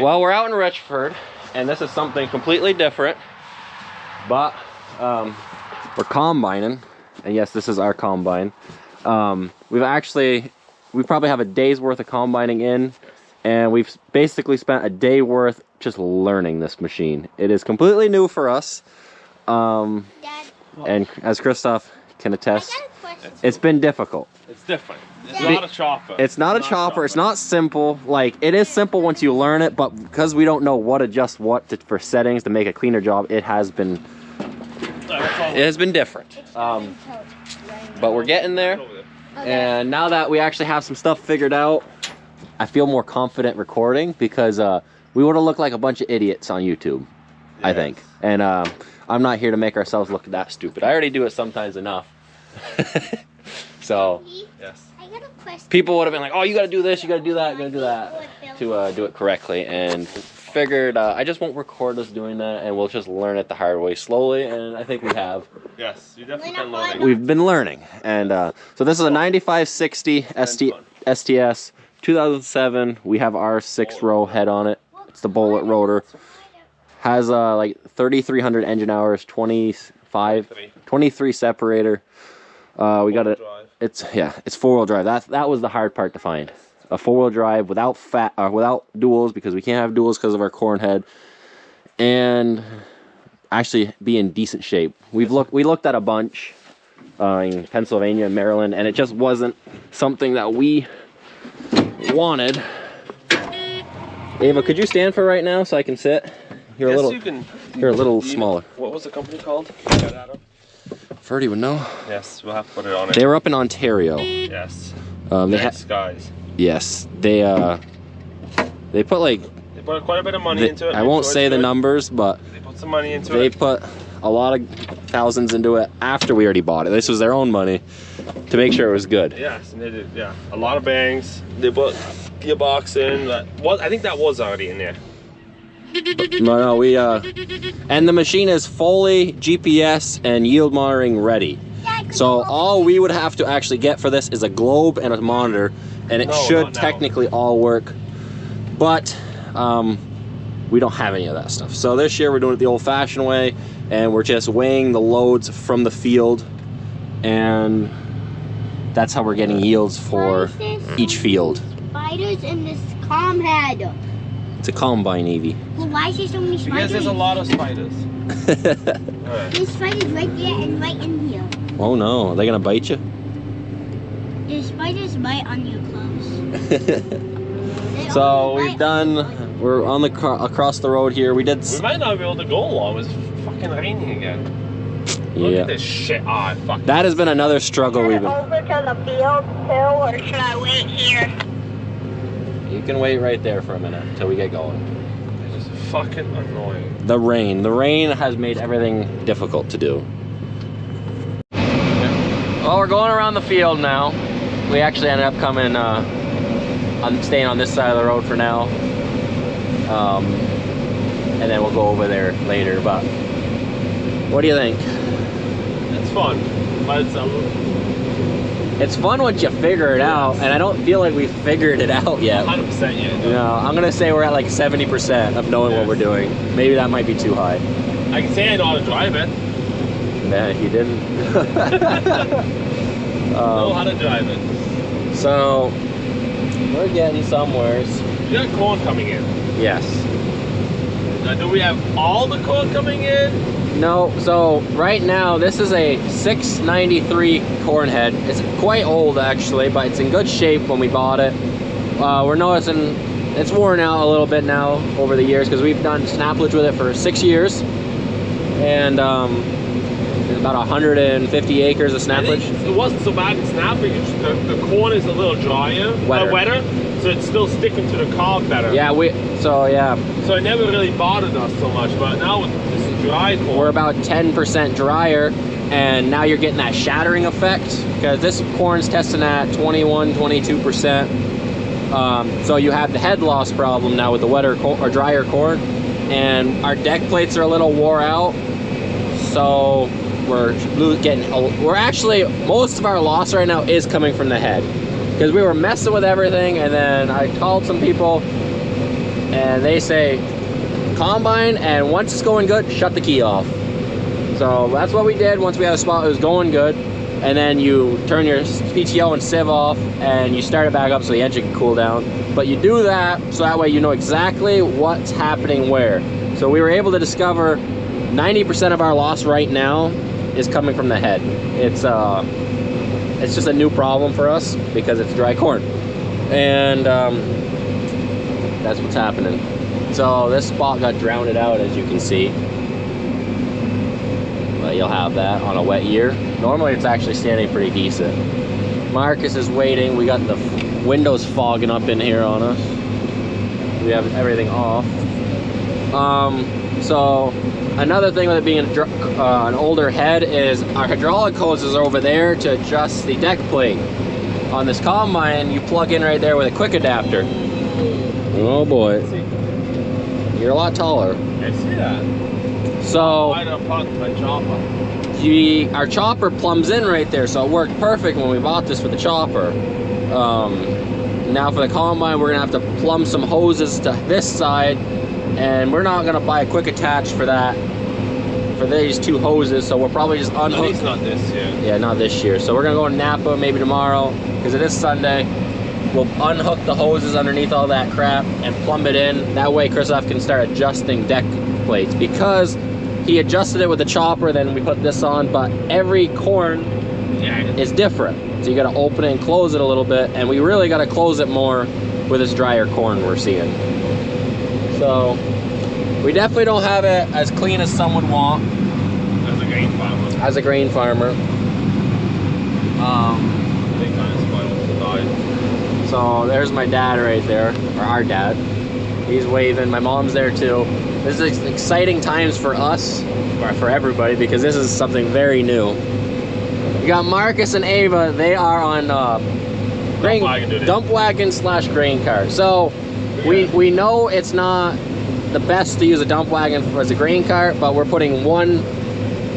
Well, we're out in Richford, and this is something completely different, but we're combining, and yes, this is our combine. We probably have a day's worth of combining in, and we've basically spent a day worth just learning this machine. It is completely new for us, and as Christoph can attest, it's been difficult. It's different. It's not a chopper. It's not a chopper. It's not simple. Like, it is simple once you learn it, but because we don't know what adjust what for settings to make a cleaner job, it has been different. But we're getting there, and now that we actually have some stuff figured out, I feel more confident recording, because we would have looked like a bunch of idiots on YouTube, yes. I think. And I'm not here to make ourselves look that stupid. I already do it sometimes enough. So, yes. People would have been like, oh, you gotta do this, you gotta do that, you gotta do that, to do it correctly. And figured I just won't record us doing that, and we'll just learn it the hard way slowly, and I think we have. Yes, you definitely been learning. We've been learning. And so this is a 9560 STS 2007. We have our 6-row head on it. It's the bullet rotor. Has like 3,300 engine hours, 23 separator. We got it. It's 4-wheel drive. That was the hard part to find. A 4-wheel drive without without duals, because we can't have duals because of our corn head, and actually be in decent shape. We looked at a bunch in Pennsylvania and Maryland, and it just wasn't something that we wanted. Ava, could you stand for right now so I can sit? You're a little smaller. What was the company called? Ferdy would know. Yes, we'll have to put it on it. They were up in Ontario. Yes. Nice guys. Yes, they put like. They put quite a bit of money into it. I won't say the numbers, but they put some money into it. They put a lot of thousands into it after we already bought it. This was their own money to make sure it was good. Yes, and they did. Yeah, a lot of bangs. They put gearbox in. I think that was already in there. No, we and the machine is fully GPS and yield monitoring ready. So all we would have to actually get for this is a globe and a monitor, and it should technically all work. But we don't have any of that stuff. So this year we're doing it the old-fashioned way, and we're just weighing the loads from the field, and that's how we're getting yields for each field. Spiders in this calm head. It's a combine, Evie. Well, why is there so many spiders? Because there's a lot of spiders. There's spiders right there and right in here. Oh no, are they gonna bite you? There's spiders bite on your clothes. So we're on the across the road here. We might not be able to go long. It's fucking raining again. Look at this shit. Fuck. That has been another struggle we've been. Over to the field too, or should I wait here? You can wait right there for a minute until we get going. It's just fucking annoying. The rain has made everything difficult to do. Well, we're going around the field now. We actually ended up coming, staying on this side of the road for now. And then we'll go over there later, but what do you think? It's fun, but it's fun once you figure it out, and I don't feel like we've figured it out yet. 100% yet. No, I'm gonna say we're at like 70% of knowing what we're doing. Maybe that might be too high. I can say I know how to drive it. Man, if you didn't. Know how to drive it. So, we're getting somewheres. We got corn coming in. Yes. Now, do we have all the corn coming in? No, so right now this is a 693 corn head. It's quite old actually, but it's in good shape when we bought it. We're noticing it's worn out a little bit now over the years, because we've done snaplage with it for 6 years. And there's about 150 acres of snaplage. It wasn't so bad in snaplage. The corn is a little drier, wetter, so it's still sticking to the cob better. Yeah, so it never really bothered us so much, but now with this dry corn, we're about 10% drier, and now you're getting that shattering effect, because this corn's testing at 21, 22%. So you have the head loss problem now with the wetter or drier corn, and our deck plates are a little wore out, so we're actually, most of our loss right now is coming from the head, because we were messing with everything, and then I called some people and they say combine, and once it's going good, shut the key off. So that's what we did. Once we had a spot, it was going good, and then you turn your PTO and sieve off, and you start it back up so the engine can cool down. But you do that so that way you know exactly what's happening where. So we were able to discover 90% of our loss right now is coming from the head. It's just a new problem for us because it's dry corn, and that's what's happening. So this spot got drowned out, as you can see. But you'll have that on a wet year. Normally it's actually standing pretty decent. Marcus is waiting. We got the windows fogging up in here on us. We have everything off. So another thing with it being an older head is our hydraulic hoses are over there to adjust the deck plate. On this combine, you plug in right there with a quick adapter. Oh boy. You're a lot taller. I see that. So I don't put my chopper. our chopper plumbs in right there, so it worked perfect when we bought this for the chopper. Now for the combine, we're gonna have to plumb some hoses to this side, and we're not gonna buy a quick attach for that, for these two hoses, so we'll probably just unhook. At least not this year. Yeah, not this year. So we're gonna go to Napa maybe tomorrow, because it is Sunday. We'll unhook the hoses underneath all that crap and plumb it in. That way Christoph can start adjusting deck plates, because he adjusted it with the chopper, then we put this on, but every corn is different. So you gotta open it and close it a little bit, and we really gotta close it more with this drier corn we're seeing. So we definitely don't have it as clean as some would want. As a grain farmer. As a grain farmer. Big kind of spoiled to die. So there's my dad right there, or our dad. He's waving. My mom's there too. This is exciting times for us, or for everybody, because this is something very new. We got Marcus and Ava. They are on dump wagon / grain cart. So we know it's not the best to use a dump wagon as a grain cart, but we're putting one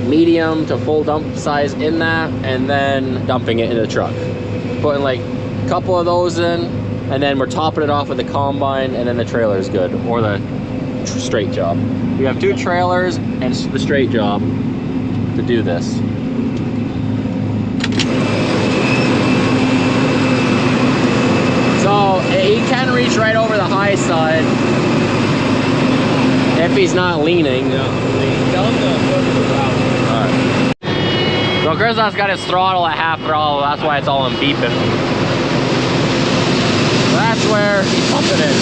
medium to full dump size in that, and then dumping it in the truck. Putting like a couple of those in, and then we're topping it off with the combine, and then the trailer is good, or the straight job. We have two trailers and the straight job to do this. So he can reach right over the high side if he's not leaning. Yeah, Alright. So Christoph's got his throttle at half throttle, that's why it's all in beeping. So that's where he's pumping it.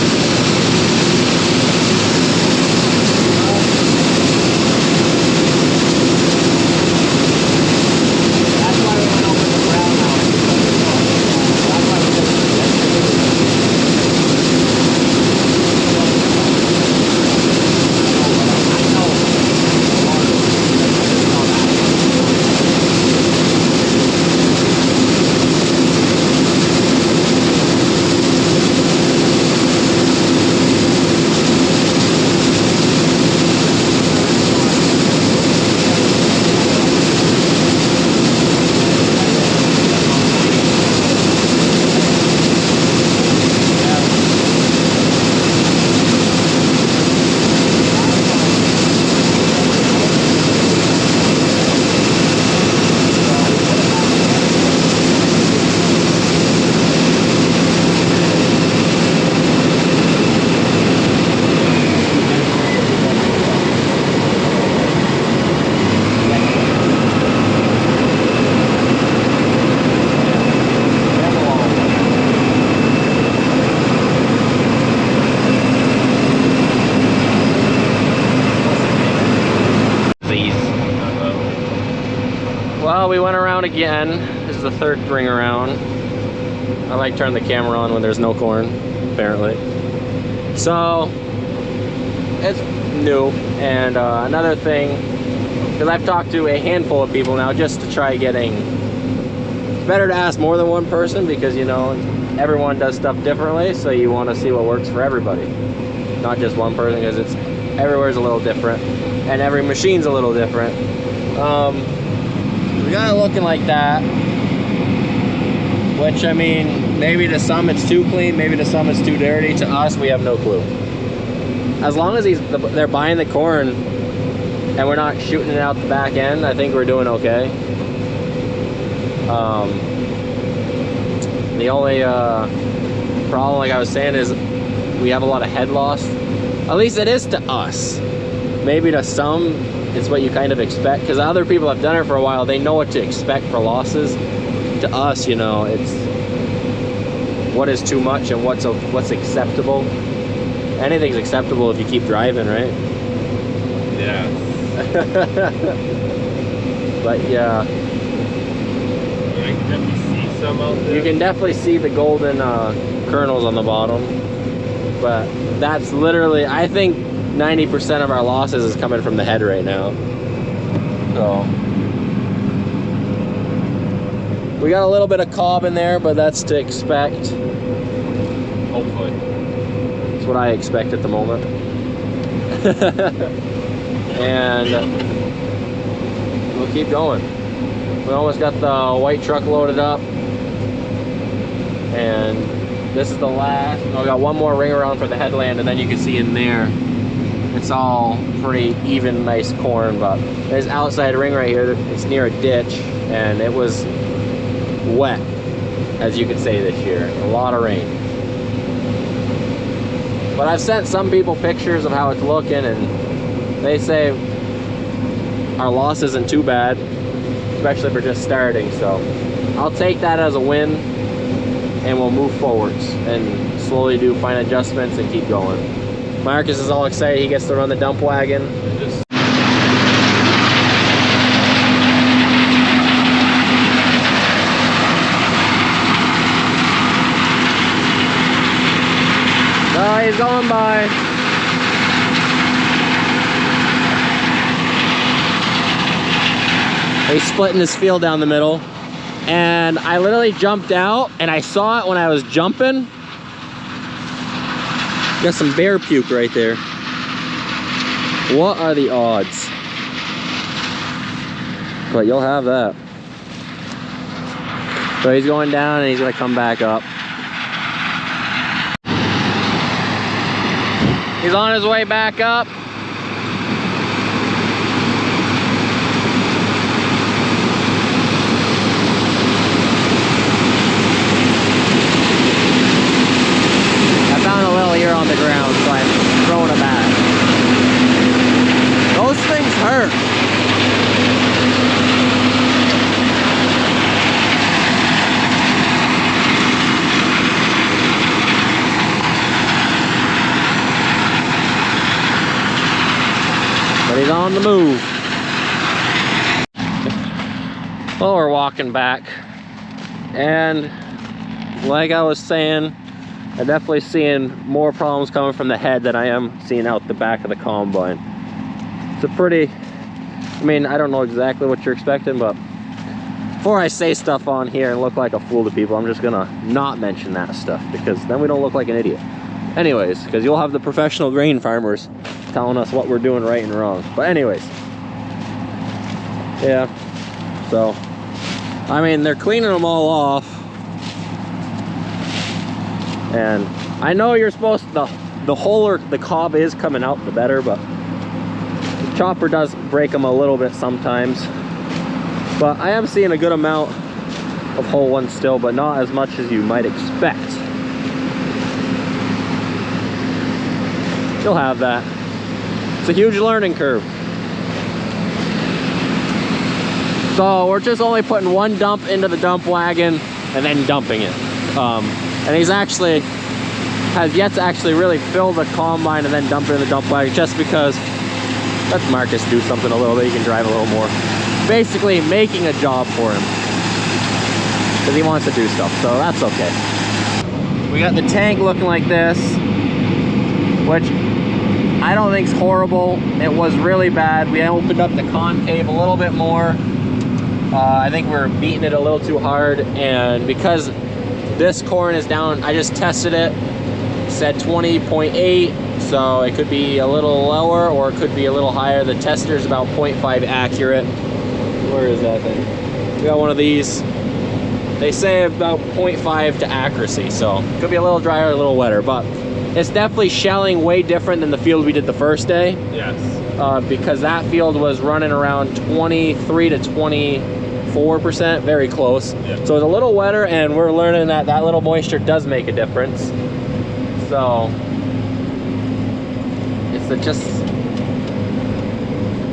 Well, we went around again. This is the third ring around. I like turning the camera on when there's no corn, apparently. So, it's new. And another thing, because I've talked to a handful of people now just to try getting... It's better to ask more than one person because, you know, everyone does stuff differently, so you want to see what works for everybody. Not just one person, because it's everywhere's a little different. And every machine's a little different. We got it looking like that, which, I mean, maybe to some it's too clean, maybe to some it's too dirty. To us, we have no clue. as long as they're buying the corn and we're not shooting it out the back end, I think we're doing okay. The only problem, like I was saying, is we have a lot of head loss. At least it is to us. Maybe to some, it's what you kind of expect, because other people have done it for a while. They know what to expect for losses. To us, you know, it's what is too much and what's acceptable. Anything's acceptable if you keep driving, right? Yeah. But yeah, I can definitely see some out there. you can definitely see the golden kernels on the bottom. But that's literally, I think 90% of our losses is coming from the head right now. So we got a little bit of cob in there, but that's to expect. Hopefully. That's what I expect at the moment. And we'll keep going. We almost got the white truck loaded up. And this is the last. I got one more ring around for the headland, and then you can see in there, it's all pretty even, nice corn. But there's outside ring right here. It's near a ditch, and it was wet, as you could say, this year. A lot of rain. But I've sent some people pictures of how it's looking, and they say our loss isn't too bad, especially if we're just starting. So I'll take that as a win, and we'll move forwards and slowly do fine adjustments and keep going. Marcus is all excited. He gets to run the dump wagon. He's going by. He's splitting his field down the middle. And I literally jumped out, and I saw it when I was jumping. Got some bear puke right there. What are the odds? But you'll have that. So he's going down, and he's gonna come back up. He's on his way back up. I found a little ear on the ground, so I'm throwing it back. Those things hurt. But he's on the move. Well, we're walking back, and like I was saying, I'm definitely seeing more problems coming from the head than I am seeing out the back of the combine. It's a pretty, I mean, I don't know exactly what you're expecting, but before I say stuff on here and look like a fool to people, I'm just gonna not mention that stuff, because then we don't look like an idiot. Anyways, because you'll have the professional grain farmers telling us what we're doing right and wrong. But anyways, yeah, so I mean, they're cleaning them all off, and I know you're supposed to, the whole the cob is coming out, the better, but the chopper does break them a little bit sometimes. But I am seeing a good amount of whole ones still, but not as much as you might expect. You'll have that. It's a huge learning curve. So we're just only putting one dump into the dump wagon and then dumping it. And he's actually has yet to actually really fill the combine and then dump it in the dump wagon, just because let's Marcus do something a little bit, he can drive a little more. Basically making a job for him, because he wants to do stuff, so that's okay. We got the tank looking like this, which I don't think's horrible. It was really bad. We opened up the concave a little bit more. I think we're beating it a little too hard, and because this corn is down, I just tested it, said 20.8, so it could be a little lower or it could be a little higher. The tester's about 0.5 accurate. Where is that thing? We got one of these. They say about 0.5 to accuracy, so it could be a little drier, a little wetter, but it's definitely shelling way different than the field we did the first day. Yes. Because that field was running around 23 to 24%, very close. Yeah. So it's a little wetter, and we're learning that that little moisture does make a difference. So it's just,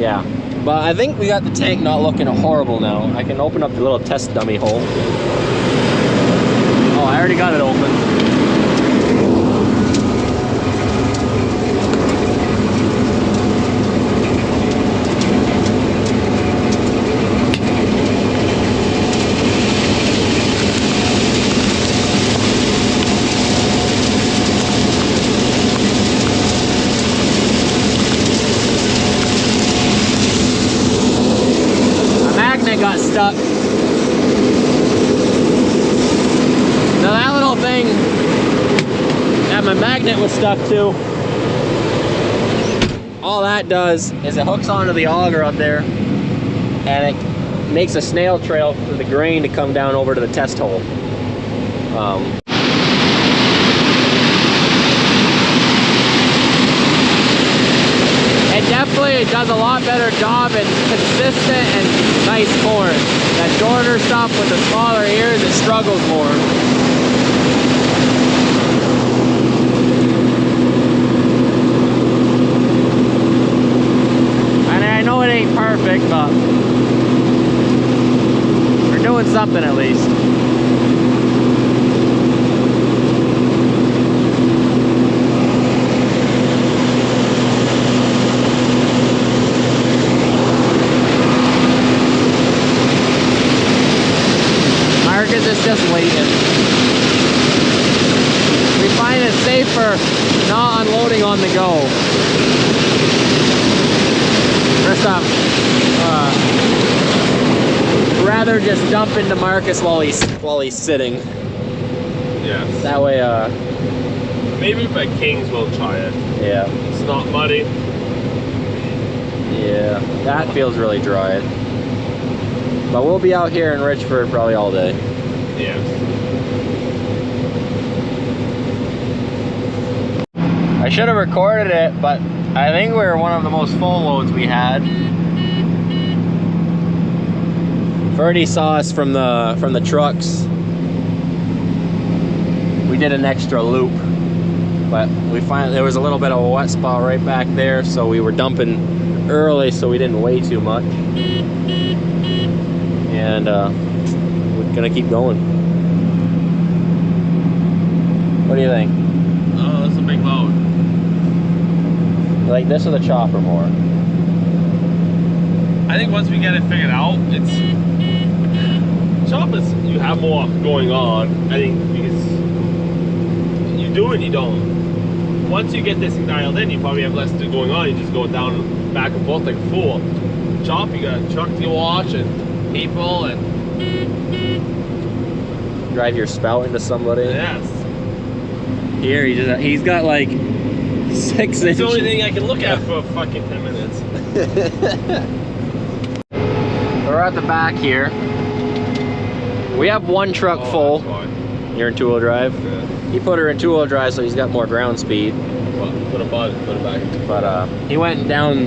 yeah. But I think we got the tank not looking horrible now. I can open up the little test dummy hole. Oh, I already got it open. Got stuck. Now that little thing that my magnet was stuck to, all that does is it hooks onto the auger up there and it makes a snail trail for the grain to come down over to the test hole. It definitely does a lot better job and consistent and nice corn. That shorter stuff with the smaller ears, it struggles more. And I know it ain't perfect, but we're doing something at least. It's just waiting. We find it safer not unloading on the go. First off, rather just dump into Marcus while he's sitting. Yes. That way, maybe by Kings we'll try it. Yeah. It's not muddy. Yeah, that feels really dry. But we'll be out here in Richford probably all day. Yes. I should have recorded it, but I think we were one of the most full loads we had. Ferdy saw us from the trucks. We did an extra loop, but we finally, there was a little bit of a wet spot right back there, so we were dumping early so we didn't weigh too much. And we're gonna keep going. What do you think? Oh, that's a big load. You like this or the chopper more? I think once we get it figured out, it's choppers. You have more going on. I think because you do and you don't. Once you get this dialed in, you probably have less going on. You just go down back and forth like a fool. Chop, you got a truck to watch and people and drive your spout into somebody. yes. Here he's got like 6 inches. It's the only thing I can look at for fucking 10 minutes. We're at the back here. We have one truck full. You're in 2-wheel drive. Yeah. He put her in 2-wheel drive, so he's got more ground speed. Well, put it back. But he went down.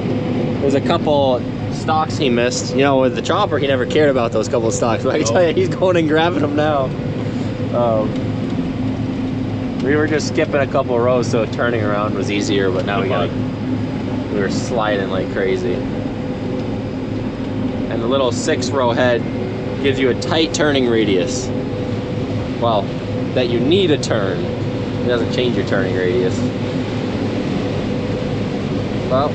There's a couple stocks he missed. You know, with the chopper, he never cared about those couple of stocks. But I can tell you, he's going and grabbing them now. We were just skipping a couple rows, so turning around was easier. But now we were sliding like crazy. And the little 6-row head gives you a tight turning radius. Well, that you need a turn. It doesn't change your turning radius. Well,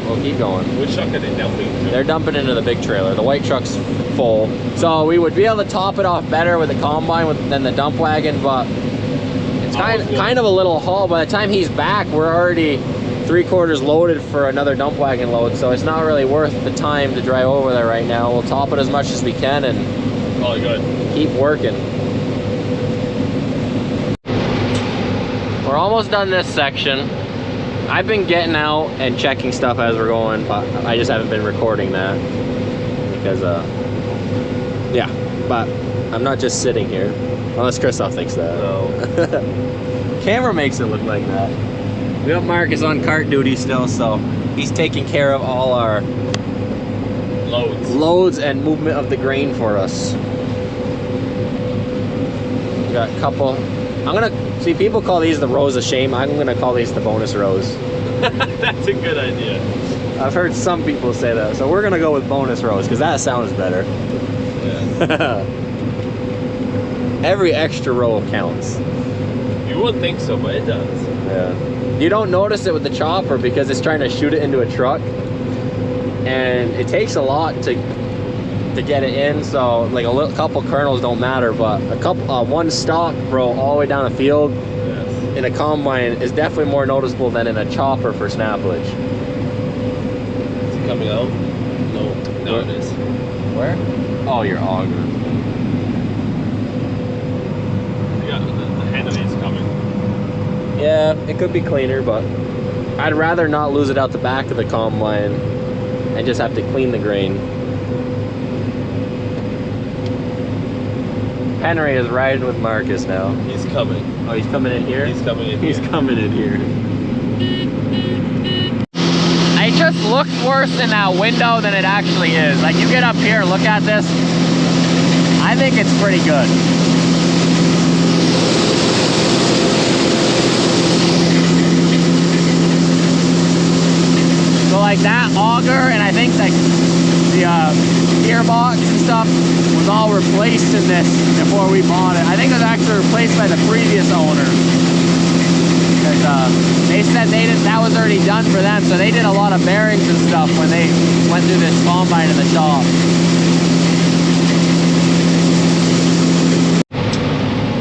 we'll keep going. Which truck are they dumping to? They're dumping into the big trailer. The white truck's full. So we would be able to top it off better with the combine than the dump wagon, but it's kind of a little haul. By the time he's back, we're already 3/4 loaded for another dump wagon load, so it's not really worth the time to drive over there right now. We'll top it as much as we can and Probably good. keep working. We're almost done this section. I've been getting out and checking stuff as we're going, but I just haven't been recording that because, yeah, but I'm not just sitting here, unless Christoph thinks that. No. camera makes it look like that. We got Marcus on cart duty still, so he's taking care of all our loads and movement of the grain for us. We got a couple. I'm gonna see, people call these the rows of shame. I'm gonna call these the bonus rows. That's a good idea. I've heard some people say that, so we're gonna go with bonus rows because that sounds better. Yeah. Every extra row counts. You wouldn't think so, but it does. Yeah. You don't notice it with the chopper because it's trying to shoot it into a truck, and it takes a lot to get it in. So like a couple kernels don't matter, but a couple one stalk row all the way down the field in a combine is definitely more noticeable than in a chopper for snappage. Is it coming out? No, it is. Where? Oh, your auger. Yeah, the Henry's coming. Yeah, it could be cleaner, but I'd rather not lose it out the back of the combine and just have to clean the grain. Henry is riding with Marcus now. He's coming. Oh, he's coming in here? He's coming in He's here. coming in here. It just looks worse in that window than it actually is. Like, you get up here, look at this. I think it's pretty good. So like that auger, and I think like the gearbox and stuff was all replaced in this before we bought it. I think it was actually replaced by the previous owner. Because they said that was already done for them, so they did a lot of bearings and stuff when they went through this combine in the shop.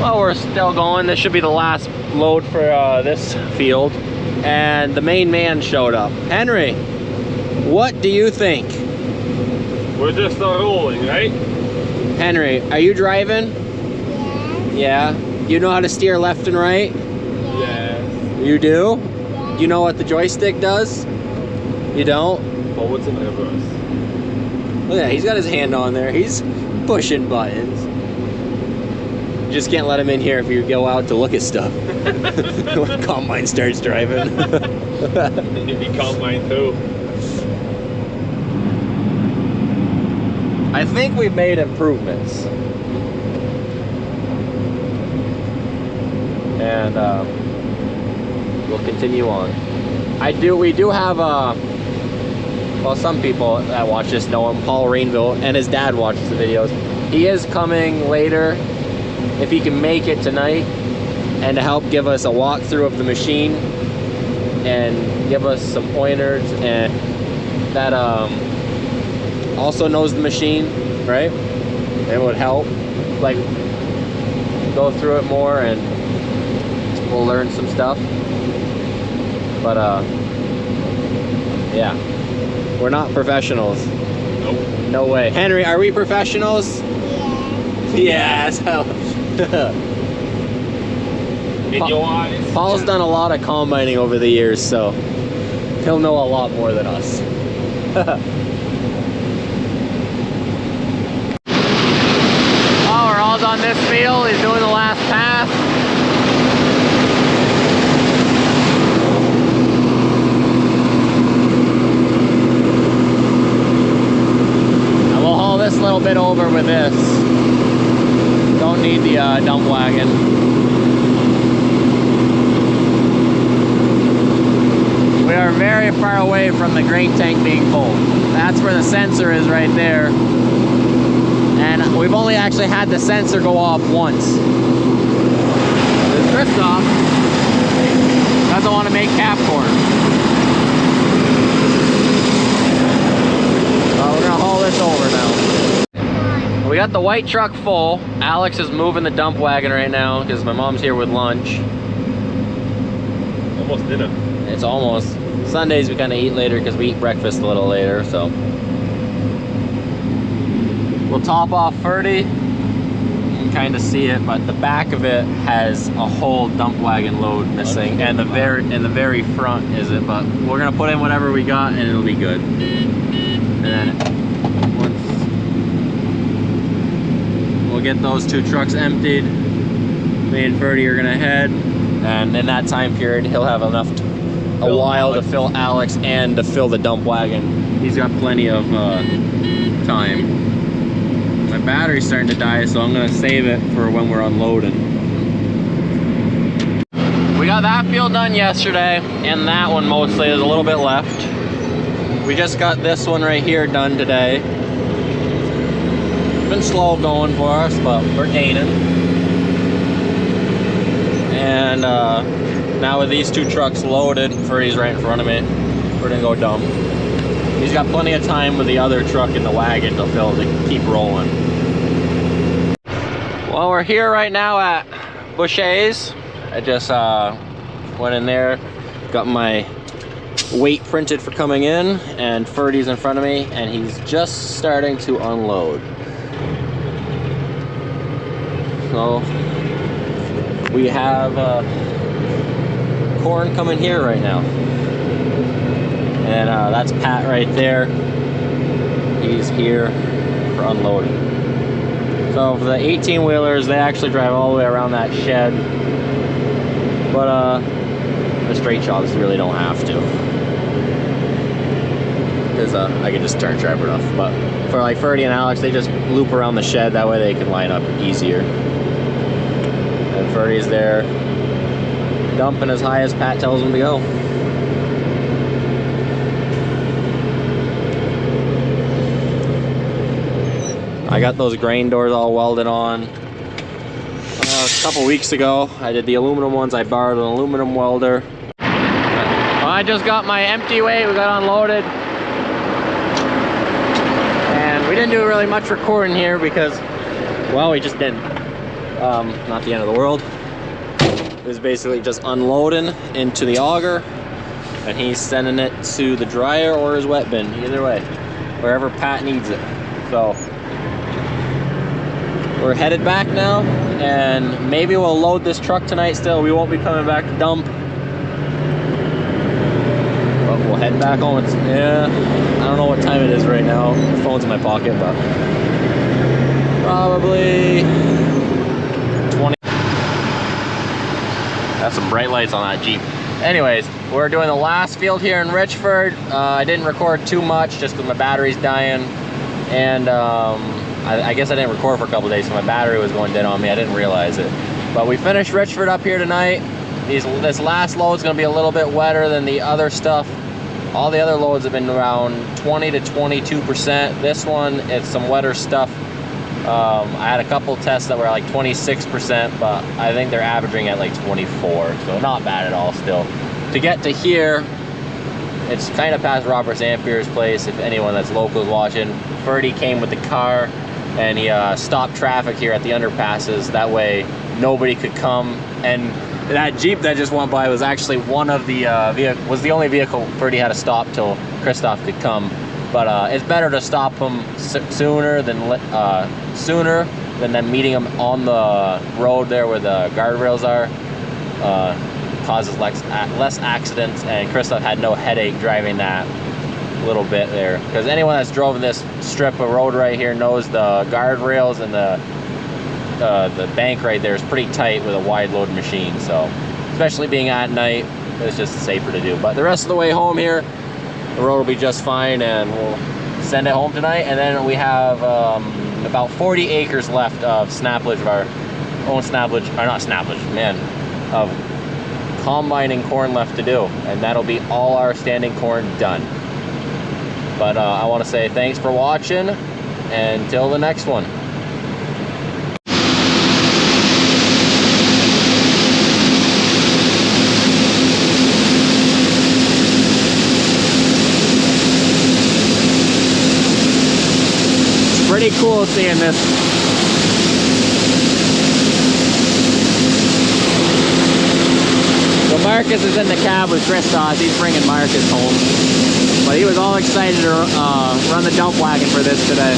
Well, we're still going. This should be the last load for this field. And the main man showed up. Henry, what do you think? We're just not rolling, right? Henry, are you driving? Yeah. Yeah. You know how to steer left and right? Yeah. You do? Yeah. You know what the joystick does? You don't? Forwards and reverse. Look at that, he's got his hand on there. He's pushing buttons. You just can't let him in here if you go out to look at stuff. When combine starts driving. He caught mine too. I think we've made improvements. And we'll continue on. We do have well, some people that watch this know him, Paul Rainville, and his dad watches the videos. He is coming later, if he can make it tonight, and to help give us a walkthrough of the machine and give us some pointers, and that also knows the machine, right? It would help, like, go through it more and we'll learn some stuff. But yeah, we're not professionals. Nope. No way. Henry, are we professionals? Yeah. Yes. In your eyes. Paul's done a lot of combining over the years, so he'll know a lot more than us. Oh, we're all done this field. He's doing the last pass. And we'll haul this little bit over with this. Don't need the dump wagon. We are very far away from the grain tank being full. That's where the sensor is right there. And we've only actually had the sensor go off once. There's Christoph. Doesn't want to make cap corn. We're going to haul this over now. We got the white truck full. Alex is moving the dump wagon right now because my mom's here with lunch. Almost dinner. It's almost. Sundays we kind of eat later because we eat breakfast a little later, so. We'll top off Ferdy. You can kind of see it, but the back of it has a whole dump wagon load missing, and the very front is it, but we're gonna put in whatever we got and it'll be good. And then once we'll get those two trucks emptied, me and Ferdy are gonna head And in that time period, he'll have enough, a while to fill Alex and to fill the dump wagon. He's got plenty of time. My battery's starting to die, so I'm gonna save it for when we're unloading. We got that field done yesterday, and that one mostly. There's a little bit left. We just got this one right here done today. Been slow going for us, but we're gaining. And now with these two trucks loaded, Ferdy's right in front of me, we're gonna go dump. He's got plenty of time with the other truck in the wagon to fill to keep rolling. Well, we're here right now at Boucher's. I just went in there, got my weight printed for coming in, and Ferdy's in front of me, and he's just starting to unload. So we have corn coming here right now, and that's Pat right there. He's here for unloading. So for the 18-wheelers, they actually drive all the way around that shed, but the straight shots really don't have to, because I can just turn sharp enough. But for like Ferdy and Alex, they just loop around the shed, that way they can line up easier. And Ferdy's there dumping as high as Pat tells him to go. I got those grain doors all welded on. A couple weeks ago, I did the aluminum ones. I borrowed an aluminum welder. Well, I just got my empty weight. We got unloaded. And we didn't do really much recording here because, well, we just didn't. Not the end of the world. It was basically just unloading into the auger, and he's sending it to the dryer or his wet bin, either way, wherever Pat needs it. So we're headed back now, and maybe we'll load this truck tonight still. We won't be coming back to dump, but we'll head back home. It's, yeah, I don't know what time it is right now. The phone's in my pocket, but probably 20. Got some bright lights on that Jeep. Anyways, we're doing the last field here in Richford. I didn't record too much just because my battery's dying, and I guess I didn't record for a couple days, so my battery was going dead on me. I didn't realize it. But we finished Richford up here tonight. This last load's gonna be a little bit wetter than the other stuff. All the other loads have been around 20 to 22%. This one, it's some wetter stuff. I had a couple tests that were like 26%, but I think they're averaging at like 24, so not bad at all still. To get to here, it's kind of past Robert Zampier's place, if anyone that's local is watching. Ferdy came with the car, and he stopped traffic here at the underpasses. That way nobody could come, and that Jeep that just went by was actually one of the was the only vehicle Ferdy had to stop till Christoph could come. But it's better to stop him sooner than them meeting him on the road there where the guardrails are. Causes less accidents, and Christoph had no headache driving that little bit there, because anyone that's driven this strip of road right here knows the guardrails and the bank right there is pretty tight with a wide load machine. So especially being at night, it's just safer to do. But the rest of the way home here, the road will be just fine, and we'll send it home tonight. And then we have about 40 acres left of snaplage, of our own snaplage, or not snaplage, man, of combining corn left to do, and that'll be all our standing corn done. But I want to say thanks for watching, and until the next one. It's pretty cool seeing this. So Marcus is in the cab with Christos. He's bringing Marcus home. But he was all excited to run the dump wagon for this today.